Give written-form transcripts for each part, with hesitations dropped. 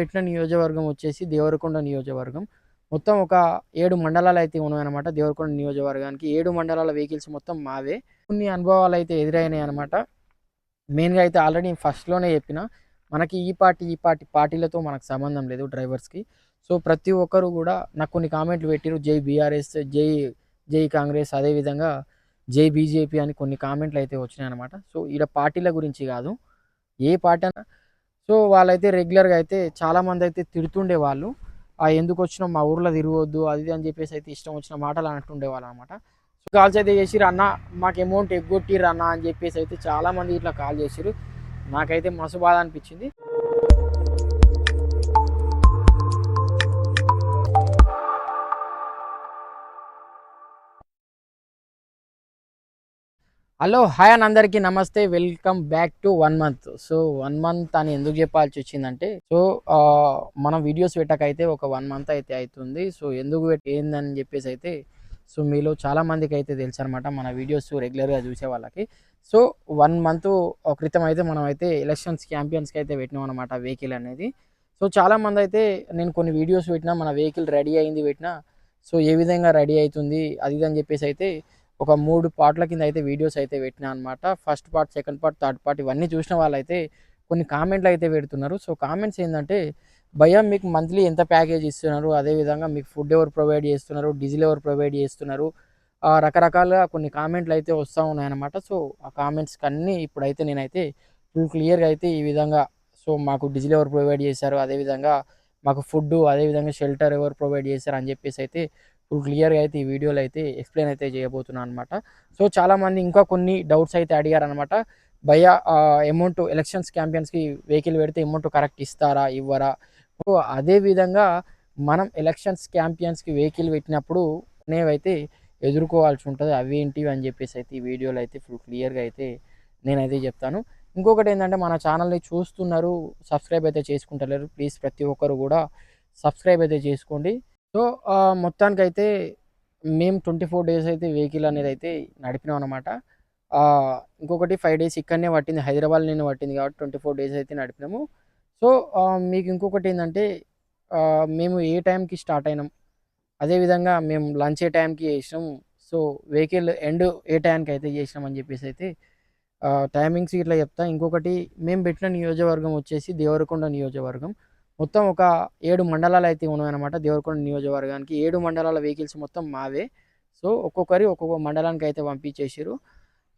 పెట్టిన నియోజకవర్గం వచ్చేసి దేవరకొండ నియోజకవర్గం. మొత్తం ఒక 7 మండలాలైతే ఉన్నాయన్నమాట. దేవరకొండ నియోజకవర్గానికి 7 మండలాల వెహికల్స్ మొత్తం మావే. కొన్ని అనుభవాలైతే ఎదురైనాయన్నమాట. మెయిన్‌గా అయితే ఆల్రెడీ ఫస్ట్‌లోనే చెప్పిన. మనకి ఈ పార్టీలతో మనకు సంబంధం లేదు డ్రైవర్స్‌కి. సో, ప్రతి ఒక్కరు గూడా నాకు కొన్ని కామెంట్లు పెట్టిర్రు. జై బీఆర్ఎస్, జై కాంగ్రెస్, అదేవిధంగా జై బీజేపీ అని కొన్ని కామెంట్లయితే వచ్చినాయన్నమాట. సో, ఈడ పార్టీల గురించి గాదు. ఏ పార్టీ అన్నా సో, వాళ్ళైతే రెగ్యులర్‌గా అయితే చాలామందైతే తిడుతుండేవాళ్ళు. ఎందుకొచ్చినావు మా ఊర్లో తిరగొద్దు అది ఇది అని చెప్పేసైతే ఇష్టం వచ్చిన మాటలు అంటుండేవాళ్ళనమాట. సో, కాల్స్ అయితే చేసిర్రు. అన్న మాకు అమౌంట్ ఎగ్గొట్టిర్రు అన్న అని చెప్పేసైతే చాలామంది ఇట్లా కాల్ చేసిర్రు. నాకైతే మస్తు బాధ అనిపించింది. హలో! హాయ్ అన్న అందరికీ నమస్తే. Welcome back to 1 month. So, 1 month అని ఎందుకు చెప్పాల్సొచ్చిందంటే మనం వీడియోస్ పెట్టకైతే ఒక 1 మంత్ అయితే అయితుంది. సో, ఎందుకు ఏందని చెప్పేసైతే మీలో చాలా మందికైతే తెలుసనమాట మన వీడియోస్ రెగ్యులర్‌గా చూసే వాళ్ళకి. సో, 1 మంత్ క్రితం అయితే మనమైతే ఎలక్షన్స్ క్యాంపెయిన్స్‌కి అయితే పెట్టినామనమాట వెహికల్ అనేది. సో, చాలామందైతే నేను కొన్ని వీడియోస్ పెట్టినా మన వెహికల్ రెడీ అయింది పెట్టినా. సో, ఏ విధంగా రెడీ అయితుంది అది ఇది అని చెప్పేసైతే ఒక 3 పార్ట్‌ల కింద అయితే వీడియోస్ అయితే పెట్టినా అనమాట. First part, second part, third part ఇవన్నీ చూసిన వాళ్ళైతే కొన్ని కామెంట్లు అయితే పెడుతున్నారు. సో, కామెంట్స్ ఏందంటే, భయ్యా మీకు మంత్లీ ఎంత ప్యాకేజ్ ఇస్తున్నారు? అదేవిధంగా మీకు ఫుడ్ ఎవరు ప్రొవైడ్ చేస్తున్నారు? డీజిల్ ఎవరు ప్రొవైడ్ చేస్తున్నారు? రకరకాలుగా కొన్ని కామెంట్లు అయితే వస్తా ఉన్నాయన్నమాట. సో, ఆ కామెంట్స్‌కి అన్నీ ఇప్పుడైతే నేనైతే ఫుల్ క్లియర్‌గా అయితే ఈ విధంగా మాకు డీజిల్ ఎవరు ప్రొవైడ్ చేశారు? అదేవిధంగా మాకు ఫుడ్డు, అదేవిధంగా షెల్టర్ ఎవరు ప్రొవైడ్ చేశారు? అని చెప్పేసి అయితే ఫుల్ క్లియర్‌గా అయితే ఈ వీడియోలో అయితే ఎక్స్‌ప్లెయిన్ అయితే చేయబోతున్నాను అనమాట. సో, చాలామంది ఇంకా కొన్ని డౌట్స్ అయితే అడిగారనమాట. భయ్యా అమౌంట్ ఎలక్షన్స్ క్యాంపెయిన్స్‌కి వెహికల్ పెడితే అమౌంట్ కరెక్ట్ ఇస్తారా? ఇవ్వరా? సో, అదే విధంగా మనం ఎలక్షన్స్ క్యాంపెయిన్స్‌కి వెహికల్ పెట్టినప్పుడు అనేవైతే ఎదుర్కోవాల్సి ఉంటది. అవేంటివి అని చెప్పేసి అయితే ఈ వీడియోలో అయితే ఫుల్ క్లియర్‌గా అయితే నేనైతే చెప్తాను. ఇంకొకటి ఏందంటే మన ఛానల్‌ని చూస్తున్నారు, సబ్స్క్రైబ్ అయితే చేసుకుంటలేరు. ప్లీజ్ ప్రతి ఒక్కరు కూడా సబ్స్క్రైబ్ అయితే చేసుకోండి. సో, మొత్తానికైతే మేము 24 డేస్ అయితే వెహికల్ అనేదైతే నడిపినాం అనమాట. ఇంకొకటి 5 డేస్ ఇక్కడనే పట్టింది. హైదరాబాద్‌లోనే పట్టింది కాబట్టి 24 డేస్ అయితే నడిపినాము. సో, మీకు ఇంకొకటేందంటే మేము ఏ టైంకి స్టార్ట్ అయినాం, అదేవిధంగా మేము లంచ్ ఏ టైంకి చేసినాం, సో, వెహికల్ ఎండ్ ఏ టైంకైతే చేసినాం అని చెప్పేసైతే టైమింగ్స్ ఇట్లా చెప్తా. ఇంకొకటి మేము పెట్టిన నియోజకవర్గం వచ్చేసి దేవరకొండ నియోజకవర్గం. మొత్తం ఒక 7 మండలాలైతే ఉన్నాయన్నమాట దేవరకొండ నియోజకవర్గానికి. 7 మండలాల వెహికల్స్ మొత్తం మావే. సో, ఒక్కొక్కరి ఒక్కొక్క మండలానికైతే పంపించేసిర్రు.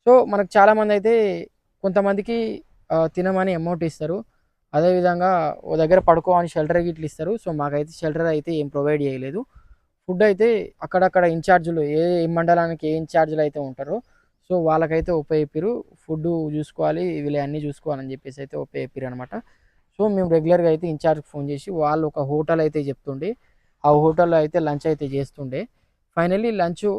సో, మనకు చాలామందైతే కొంతమందికి తినమని అమౌంట్ ఇస్తారు. అదేవిధంగా ఓ దగ్గర పడుకో అని షెల్టర్ గిట్ల ఇస్తారు. సో, మాకైతే షెల్టర్ అయితే ఏం ప్రొవైడ్ చేయలేదు. ఫుడ్ అయితే అక్కడక్కడ ఇన్‌చార్జ్‌లు ఏ మండలానికి ఏ ఇన్‌చార్జ్‌లు అయితే ఉంటారో సో, వాళ్ళకైతే ఒప్పజెప్పిర్రు. ఫుడ్డు చూసుకోవాలి, వీళ్ళయన్నీ చూసుకోవాలని చెప్పేసి అయితే ఒప్పజెప్పిర్రనమాట. సో, మేము రెగ్యులర్‌గా అయితే ఇన్‌చార్జ్‌కి ఫోన్ చేసి వాళ్ళు ఒక హోటల్ అయితే చెప్తుండే. ఆ హోటల్‌లో అయితే లంచ్ అయితే చేస్తుండే. ఫైనల్లీ లంచు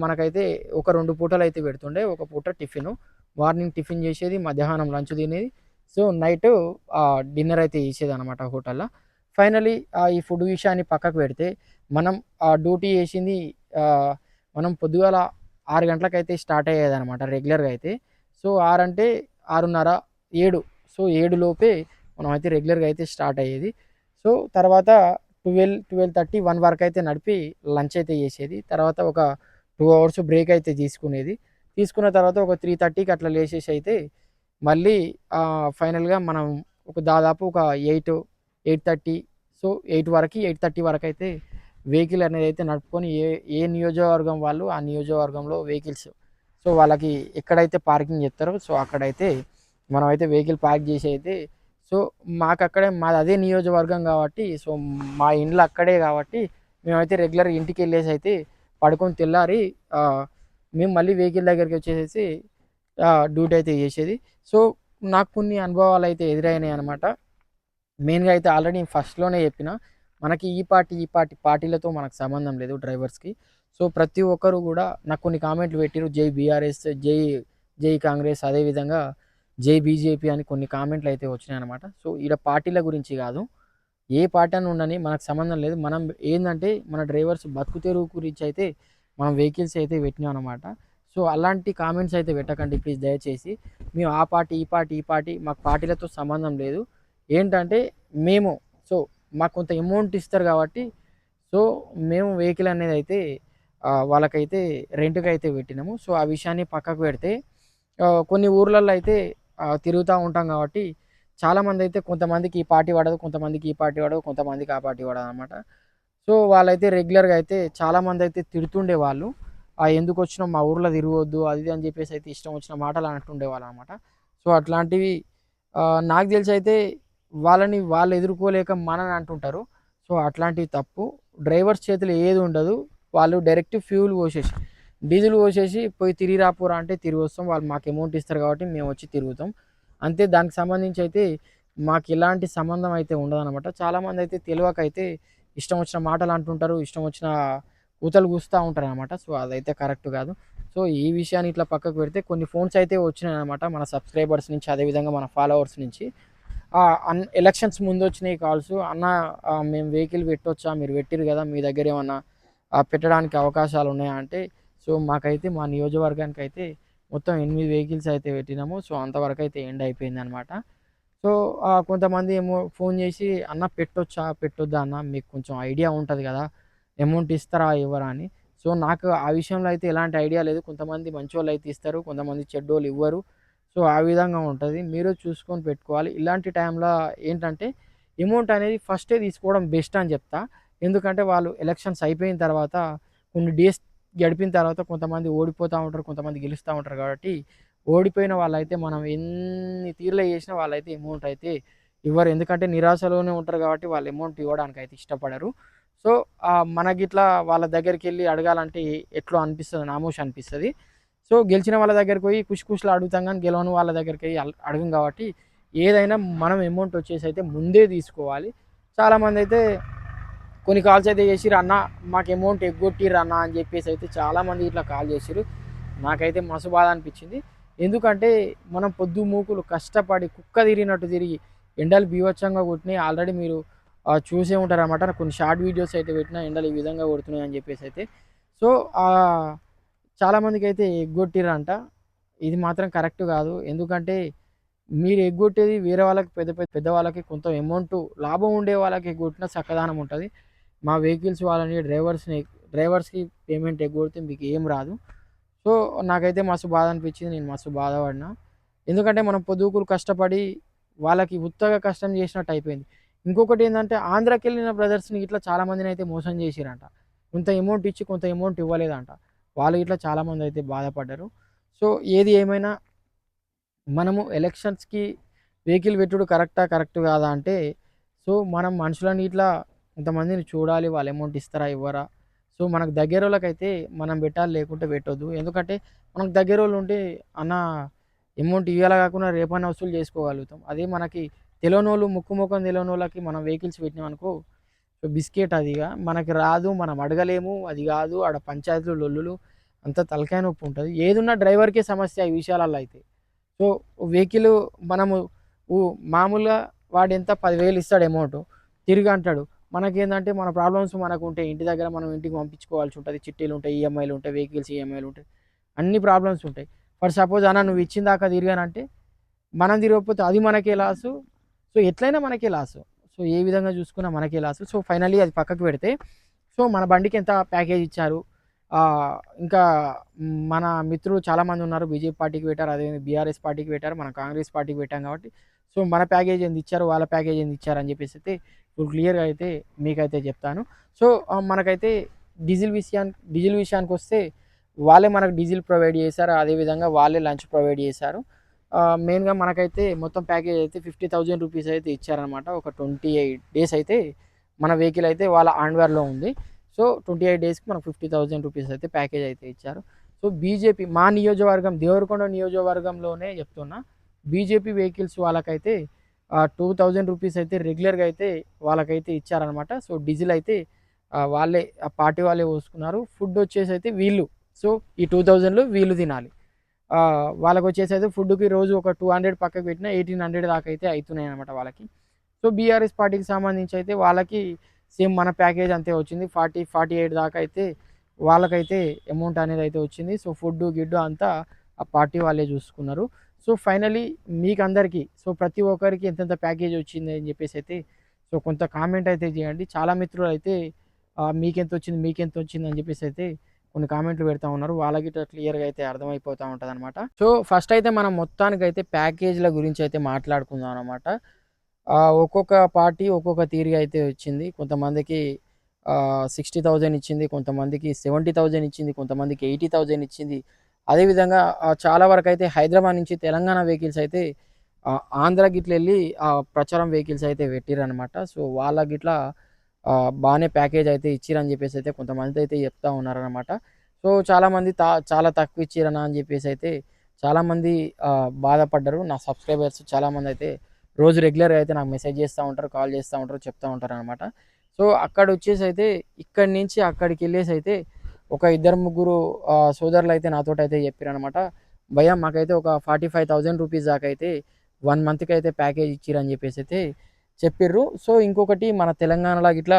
మనకైతే ఒక 2 పూటలైతే పెడుతుండే. ఒక పూట టిఫిను. మార్నింగ్ టిఫిన్ చేసేది, మధ్యాహ్నం లంచ్ తినేది. సో, నైటు డిన్నర్ అయితే చేసేదనమాట హోటల్‌ల. ఫైనల్లీ ఈ ఫుడ్ విషయాన్ని పక్కకు పెడితే మనం డ్యూటీ చేసింది ఆహ్, మనం పొద్దుగాల 6 గంటలకైతే స్టార్ట్ అయ్యేదనమాట రెగ్యులర్‌గా అయితే. సో, 6 అంటే 6:30, 7 సో, 7 లోపే మనమైతే రెగ్యులర్‌గా అయితే స్టార్ట్ అయ్యేది. సో, తర్వాత 12, 12:30, 1 వరకైతే నడిపి లంచ్ అయితే చేసేది. తర్వాత ఒక 2 అవర్స్ బ్రేక్ అయితే తీసుకునేది. తీసుకున్న తర్వాత ఒక 3:30కి అట్లా లేసేసి అయితే మళ్ళీ ఫైనల్‌గా మనం ఒక దాదాపు ఒక 8, 8:30 సో, 8 వరకి 8:30 వరకైతే వెహికల్ అనేదైతే నడుపుకొని ఏ నియోజకవర్గం వాళ్ళు ఆ నియోజకవర్గంలో వెహికల్స్ సో, వాళ్ళకి ఎక్కడైతే పార్కింగ్ చెప్తారో సో, అక్కడైతే మనమైతే వెహికల్ పార్క్ చేసి అయితే సో, మాకక్కడే మాది అదే నియోజకవర్గం కాబట్టి సో, మా ఇండ్లు అక్కడే కాబట్టి మేమైతే రెగ్యులర్‌గా ఇంటికెళ్ళేసి అయితే పడుకొని తెల్లారి మేము మళ్ళీ వెహికల్ దగ్గరికి వచ్చేసేసి డ్యూటీ అయితే చేసేది. సో, నాకు కొన్ని అనుభవాలైతే ఎదురైనాయనమాట. మెయిన్‌గా అయితే ఆల్రెడీ ఫస్ట్‌లోనే చెప్పిన. మనకి ఈ పార్టీలతో మనకు సంబంధం లేదు డ్రైవర్స్‌కి. సో, ప్రతి ఒక్కరు గూడా నాకు కొన్ని కామెంట్లు పెట్టిర్రు. జై బీఆర్ఎస్, జై కాంగ్రెస్, అదేవిధంగా జై బీజేపీ అని కొన్ని కామెంట్లు అయితే వచ్చినాయన్నమాట. సో, ఈడ పార్టీల గురించి గాదు. ఏ పార్టీ అని ఉండని మనకు సంబంధం లేదు. మనం ఏందంటే మన డ్రైవర్స్ బతుకు తెరువు గురించి అయితే మనం వెహికల్స్ అయితే పెట్టినామనమాట. సో, అలాంటి కామెంట్స్ అయితే పెట్టకండి ప్లీజ్ దయచేసి. మేము ఆ పార్టీ, ఈ పార్టీ మాకు పార్టీలతో సంబంధం లేదు. ఏంటంటే మేము సో, మాకు కొంత అమౌంట్ ఇస్తారు కాబట్టి సో మేము వెహికల్ అనేది అయితే వాళ్ళకైతే రెంట్‌కి అయితే పెట్టినాము. సో ఆ విషయాన్ని పక్కకు పెడితే కొన్ని ఊర్లల్లో అయితే తిరుగుతా ఉంటాం కాబట్టి చాలామందైతే కొంతమందికి ఈ పార్టీ పడదు, కొంతమందికి ఈ పార్టీ పడదు, కొంతమందికి ఆ పార్టీ పడదనమాట. సో వాళ్ళైతే రెగ్యులర్‌గా అయితే చాలామందైతే తిడుతుండేవాళ్ళు. ఎందుకొచ్చినావు మా ఊర్లో తిరగొద్దు అది ఇది అని చెప్పేసి అయితే ఇష్టం వచ్చిన మాటలు అంటుండేవాళ్ళనమాట. సో అట్లాంటివి నాకు తెలిసయితే వాళ్ళని వాళ్ళు ఎదుర్కోలేక మనని అంటుంటారు. సో అట్లాంటివి తప్పు. డ్రైవర్స్ చేతిలో ఏది ఉండదు. వాళ్ళు డైరెక్ట్ ఫ్యూల్ పోసేసి, డీజిల్ పోసేసి పోయి తిరిగి రాపోరా అంటే తిరిగొస్తాం. వాళ్ళు మాకు అమౌంట్ ఇస్తారు కాబట్టి మేమొచ్చి తిరుగుతాం. అంతే దానికి సంబంధించి అయితే మాకెలాంటి సంబంధం అయితే ఉండదనమాట. చాలామందైతే తెలవకైతే ఇష్టం వచ్చిన మాటలు అంటుంటారు. ఇష్టం వచ్చిన కూతలు కూస్తా ఉంటారనమాట. సో అదైతే కరెక్ట్ కాదు. సో ఈ విషయాన్ని ఇట్లా పక్కకు పెడితే కొన్ని ఫోన్స్ అయితే వచ్చినాయనమాట మన సబ్స్క్రైబర్స్ నుంచి, అదేవిధంగా మన ఫాలోవర్స్ నుంచి. ఎలక్షన్స్ ముందు వచ్చినాయి కాల్స్. అన్న మేము వెహికల్ పెట్టొచ్చా? మీరు పెట్టిర్రు కదా! మీ దగ్గర ఏమన్నా పెట్టడానికి అవకాశాలు ఉన్నాయా? అంటే సో మాకైతే మా నియోజకవర్గానికైతే మొత్తం 8 వెహికల్స్ అయితే పెట్టినాము. సో అంతవరకు అయితే ఎండ్ అయిపోయిందనమాట. సో కొంతమంది ఏమో ఫోన్ చేసి అన్న పెట్టొచ్చా? పెట్టొద్దా అన్న? మీకు కొంచెం ఐడియా ఉంటది కదా! అమౌంట్ ఇస్తారా? ఇవ్వరా? అని. సో నాకు ఆ విషయంలో అయితే ఎలాంటి ఐడియా లేదు. కొంతమంది మంచోళ్ళైతే ఇస్తారు. కొంతమంది చెడ్డోళ్ళు ఇవ్వరు. సో ఆ విధంగా ఉంటది. మీరు చూసుకొని పెట్టుకోవాలి. ఇలాంటి టైంలో ఏంటంటే అమౌంట్ అనేది ఫస్టే తీసుకోవడం బెస్ట్ అని చెప్తా. ఎందుకంటే వాళ్ళు ఎలక్షన్స్ అయిపోయిన తర్వాత కొన్ని డేస్ గడిపిన తర్వాత కొంతమంది ఓడిపోతా ఉంటారు. కొంతమంది గెలుస్తా ఉంటారు కాబట్టి ఓడిపోయిన వాళ్ళైతే మనం ఎన్ని తీర్లు చేసినా వాళ్ళైతే అమౌంట్ అయితే ఇవ్వరు. ఎందుకంటే నిరాశలోనే ఉంటారు కాబట్టి వాళ్ళు అమౌంట్ ఇవ్వడానికైతే ఇష్టపడరు. సో మనకిట్లా వాళ్ళ దగ్గరికెళ్ళి అడగాలంటే ఎట్లో అనిపిస్తది, నామోషి అనిపిస్తది. సో గెలిచిన వాళ్ళ దగ్గరికి పోయి ఖుషి ఖుషిలో అడుగుతాం గానీ గెలవని వాళ్ళ దగ్గరికి పోయి అడగం కాబట్టి ఏదైనా మనం అమౌంట్ వచ్చేసి అయితే ముందే తీసుకోవాలి. చాలామందైతే కొన్ని కాల్స్ అయితే చేసిర్రు, "అన్న మాకు అమౌంట్ ఎగ్గొట్టిర్రు అన్న" అని చెప్పేసి అయితే చాలామంది ఇట్లా కాల్ చేసిర్రు. నాకైతే మస్తు బాధ అనిపించింది. ఎందుకంటే మనం పొద్దు మూకులు కష్టపడి కుక్క తిరిగినట్టు తిరిగి ఎండలు బీభత్సంగా కొట్టినాయి. ఆల్రెడీ మీరు చూసే ఉంటారనమాట. కొన్ని షార్ట్ వీడియోస్ అయితే పెట్టినా ఎండలు ఈ విధంగా కొడుతున్నాయి అని చెప్పేసి అయితే. సో చాలామందికైతే ఎగ్గొట్టిర్రంట. ఇది మాత్రం కరెక్ట్ కాదు. ఎందుకంటే మీరు ఎగ్గొట్టేది వేరే వాళ్ళకి పెద్దవాళ్ళకి కొంత అమౌంట్ లాభం ఉండే వాళ్ళకి ఎగ్గొట్టినా చక్కదనం ఉంటది. మా వెహికల్స్ వాళ్ళని డ్రైవర్స్‌కి పేమెంట్ ఎగ్గొడితే మీకు ఏం రాదు. సో నాకైతే మస్తు బాధ అనిపించింది. నేను మస్తు బాధపడినా. ఎందుకంటే మనం పొద్దుగూకులు కష్టపడి వాళ్ళకి ఉత్తగా కష్టం చేసినట్టు అయిపోయింది. ఇంకొకటేందంటే ఆంధ్రాకెళ్ళిన బ్రదర్స్‌ని ఇట్లా చాలామందినైతే మోసం చేసిర్రంట. కొంత అమౌంట్ ఇచ్చి కొంత అమౌంట్ ఇవ్వలేదంట. వాళ్ళు ఇట్లా చాలామందైతే బాధపడ్డారు. సో ఏది ఏమైనా మనము ఎలక్షన్స్‌కి వెహికల్ పెట్టుడు కరెక్ట్ కాదా అంటే, సో మనం మనుషులని ఇట్లా కొంతమందిని చూడాలి. వాళ్ళు అమౌంట్ ఇస్తారా? ఇవ్వరా? సో మనకు దగ్గరోళ్ళకైతే మనం పెట్టాలి. లేకుంటే పెట్టొద్దు. ఎందుకంటే మనకు దగ్గరోళ్ళు ఉంటే అన్న అమౌంట్ ఇయ్యాల కాకున్నా రేపన్నా వసూలు చేసుకోగలుగుతాం. అదే మనకి తెలవనోళ్ళు ముక్కు ముఖం తెలవనోళ్ళకి మనం వెహికల్స్ పెట్టినామనుకో సో బిస్కెట్ అదిగా మనకి రాదు. మనం అడగలేము. అది కాదు ఆడ పంచాయతీలు లొల్లులు అంతా తలకాయ నొప్పి ఉంటది. ఏదున్నా డ్రైవర్‌కే సమస్య ఈ విషయాలల్లో అయితే. సో వెహికల్ మనము ఊ మామూలుగా వాడెంత 10,000 ఇస్తాడు అమౌంట్. తిరిగి అంటాడు. మనకేందంటే మన ప్రాబ్లమ్స్ మనకుంటాయి. ఇంటి దగ్గర మనం ఇంటికి పంపించుకోవాల్సి ఉంటది. చిట్టీలుంటాయి, ఈఎంఐలుంటాయి, వెహికల్స్ ఈఎంఐలుంటాయి. అన్ని ప్రాబ్లమ్స్ ఉంటాయి. ఫర్ సపోజ్ అన్న నువ్వు ఇచ్చిన దాకా తిరిగానంటే మనం తిరగకపోతే అది మనకే లాసు. సో ఎట్లైనా మనకే లాసు. సో ఏ విధంగా చూసుకున్నా మనకే లాసు. సో ఫైనల్లీ అది పక్కకు పెడితే సో మన బండికి ఎంత ప్యాకేజ్ ఇచ్చారు. ఇంకా మన మిత్రులు చాలామంది ఉన్నారు. బీజేపీ పార్టీకి పెట్టారు. అదేవిధంగా బీఆర్ఎస్ పార్టీకి పెట్టారు. మనం కాంగ్రెస్ పార్టీకి పెట్టాం కాబట్టి సో మన ప్యాకేజ్ ఎంత ఇచ్చారు, వాళ్ళ ప్యాకేజ్ ఎంత ఇచ్చారు అని చెప్పేసి అయితే ఇప్పుడు క్లియర్‌గా అయితే మీకైతే చెప్తాను. సో మనకైతే డీజిల్ విషయానికొస్తే వాళ్ళే మనకు డీజిల్ ప్రొవైడ్ చేశారు. అదేవిధంగా వాళ్ళే లంచ్ ప్రొవైడ్ చేశారు. మెయిన్‌గా మనకైతే మొత్తం ప్యాకేజ్ అయితే రూ. 50,000 అయితే ఇచ్చారనమాట. ఒక 28 డేస్ అయితే మన వెహికల్ అయితే వాళ్ళ హ్యాండ్‌ఓవర్‌లో ఉంది. సో 28 డేస్‌కి మనకు రూ. 50,000 అయితే ప్యాకేజ్ అయితే ఇచ్చారు. సో బీజేపీ మా నియోజకవర్గం దేవరకొండ నియోజకవర్గంలోనే చెప్తున్నా. బీజేపీ వెహికల్స్ వాళ్ళకైతే రూ. 2,000 అయితే రెగ్యులర్‌గా అయితే వాళ్ళకైతే ఇచ్చారనమాట. సో డీజిల్ అయితే వాళ్ళే పార్టీ వాళ్ళే పోసుకున్నారు. ఫుడ్ వచ్చేసి అయితే వీళ్ళు. సో ఈ 2,000లో వీళ్ళు తినాలి. వాళ్ళకొచ్చేసైతే ఫుడ్‌కి రోజు ఒక 200 పక్కకు పెట్టినా 1,800 దాకా అయితే అయితున్నాయన్నమాట వాళ్ళకి. సో బీఆర్ఎస్ పార్టీకి సంబంధించి అయితే వాళ్ళకి సేమ్ మన ప్యాకేజ్ అంతే వచ్చింది. 48 దాకా అయితే వాళ్ళకైతే అమౌంట్ అనేది అయితే వచ్చింది. సో ఫుడ్డు, గిడ్డు అంతా ఆ పార్టీ వాళ్ళే చూసుకున్నారు. సో ఫైనల్లీ మీకందరికీ సో ప్రతి ఒక్కరికి ఎంతెంత ప్యాకేజ్ వచ్చింది అని చెప్పేసి అయితే సో కొంత కామెంట్ అయితే చేయండి. చాలా మిత్రులు అయితే మీకెంతొచ్చింది, మీకెంతొచ్చింది అని చెప్పేసి అయితే కొన్ని కామెంట్లు పెడతా ఉన్నారు. వాళ్ళకి ఇట్లా క్లియర్‌గా అయితే అర్థమైపోతా ఉంటదనమాట. సో ఫస్ట్ అయితే మనం మొత్తానికైతే ప్యాకేజ్‌ల గురించి అయితే మాట్లాడుకుందాం అనమాట. ఒక్కొక్క పార్టీ ఒక్కొక్క తీరుగా అయితే వచ్చింది. కొంతమందికి 60,000 ఇచ్చింది. కొంతమందికి 70,000 ఇచ్చింది. కొంతమందికి 80,000 ఇచ్చింది. అదేవిధంగా చాలా వరకైతే హైదరాబాద్ నుంచి తెలంగాణ వెహికల్స్ అయితే ఆంధ్ర గిట్లెళ్ళి ప్రచారం వెహికల్స్ అయితే పెట్టిర్రనమాట. సో వాళ్ళకి గిట్లా బానే ప్యాకేజ్ అయితే ఇచ్చిరని చెప్పేసి అయితే కొంతమంది అయితే చెప్తా ఉన్నారనమాట. సో చాలామంది చాలా తక్కువ ఇచ్చిరనా అని చెప్పేసి అయితే చాలామంది బాధపడ్డారు. నా సబ్స్క్రైబర్స్ చాలామంది అయితే రోజు రెగ్యులర్‌గా అయితే నాకు మెసేజ్ చేస్తా ఉంటారు, కాల్ చేస్తా ఉంటారు, చెప్తా ఉంటారనమాట. సో అక్కడొచ్చేసి అయితే ఇక్కడి నుంచి అక్కడికెళ్ళేసి అయితే ఒక ఇద్దరు ముగ్గురు సోదరులైతే నాతోటైతే చెప్పిరనమాట. భయ్యా మాకైతే ఒక 45,000 రూపీస్ దాకా అయితే 1 మంత్‌కైతే ప్యాకేజ్ ఇచ్చిరని చెప్పేసైతే చెప్పిర్రు. సో ఇంకొకటి మన తెలంగాణలో గిట్లా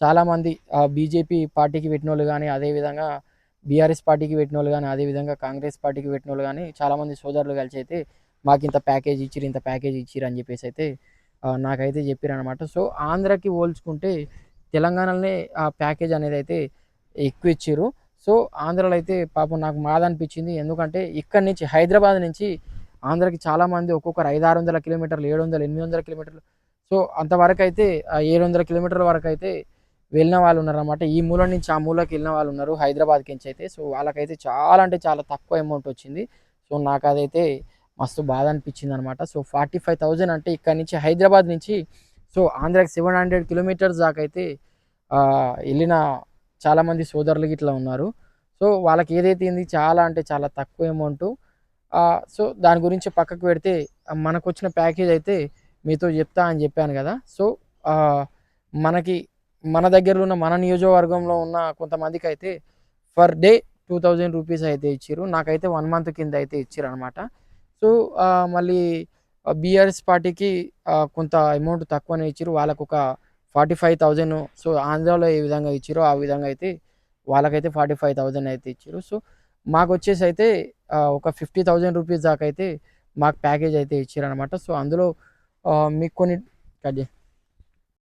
చాలామంది బీజేపీ పార్టీకి పెట్టినోళ్ళు గానీ, అదేవిధంగా బీఆర్ఎస్ పార్టీకి పెట్టినోళ్ళు గానీ, అదేవిధంగా కాంగ్రెస్ పార్టీకి పెట్టినోళ్ళు గానీ చాలామంది సోదరులు కలిసి అయితే మాకింత ప్యాకేజ్ ఇచ్చిర్రు, ఇంత ప్యాకేజ్ ఇచ్చిర్రు అని చెప్పేసైతే నాకైతే చెప్పిరనమాట. సో ఆంధ్రాకి పోల్చుకుంటే తెలంగాణలోనే ఆ ప్యాకేజ్ అనేదైతే ఎక్కువ ఇచ్చిర్రు. సో ఆంధ్రాలో అయితే పాపం నాకు బాధ అనిపించింది. ఎందుకంటే ఇక్కడి నుంచి హైదరాబాద్ నుంచి ఆంధ్రాకి చాలామంది ఒక్కొక్కరు 500, 600 కిలోమీటర్లు, 700, 800 కిలోమీటర్లు, సో అంతవరకైతే 700 కిలోమీటర్ల వరకైతే వెళ్ళిన వాళ్ళు ఉన్నారనమాట. ఈ మూల నుంచి ఆ మూలకి వెళ్ళిన వాళ్ళు ఉన్నారు హైదరాబాద్‌కి నుంచి అయితే. సో వాళ్ళకైతే చాలా అంటే చాలా తక్కువ అమౌంట్ వచ్చింది. సో నాకదైతే మస్తు బాధ అనిపించిందనమాట. సో 45,000 అంటే ఇక్కడి నుంచి హైదరాబాద్ నుంచి సో ఆంధ్రాకి 700 కిలోమీటర్స్ దాకా అయితే ఎళ్ళిన చాలామంది సోదరులు గిట్లా ఉన్నారు. సో వాళ్ళకి ఏదైతే ఏంది చాలా అంటే చాలా తక్కువ అమౌంటు. సో దాని గురించి పక్కకు పెడితే మనకొచ్చిన ప్యాకేజ్ అయితే మీతో చెప్తా అని చెప్పాను కదా! సో మనకి మన దగ్గరలో ఉన్న మన నియోజకవర్గంలో ఉన్న కొంతమందికైతే పర్ డే 2,000 రూపీస్ అయితే ఇచ్చిర్రు. నాకైతే 1 మంత్ కింద అయితే ఇచ్చిరనమాట. సో మళ్ళీ బీఆర్ఎస్ పార్టీకి కొంత అమౌంట్ తక్కువనే ఇచ్చిర్రు. వాళ్ళకొక 45,000, సో ఆంధ్రాలో ఏ విధంగా ఇచ్చిర్రో ఆ విధంగా అయితే వాళ్ళకైతే 45,000 అయితే ఇచ్చిర్రు. సో మాకొచ్చేసి అయితే ఒక 50,000 రూపీస్ దాకా అయితే మాకు ప్యాకేజ్ అయితే ఇచ్చిరనమాట. సో అందులో మీకు కొన్ని కట్ చేయి.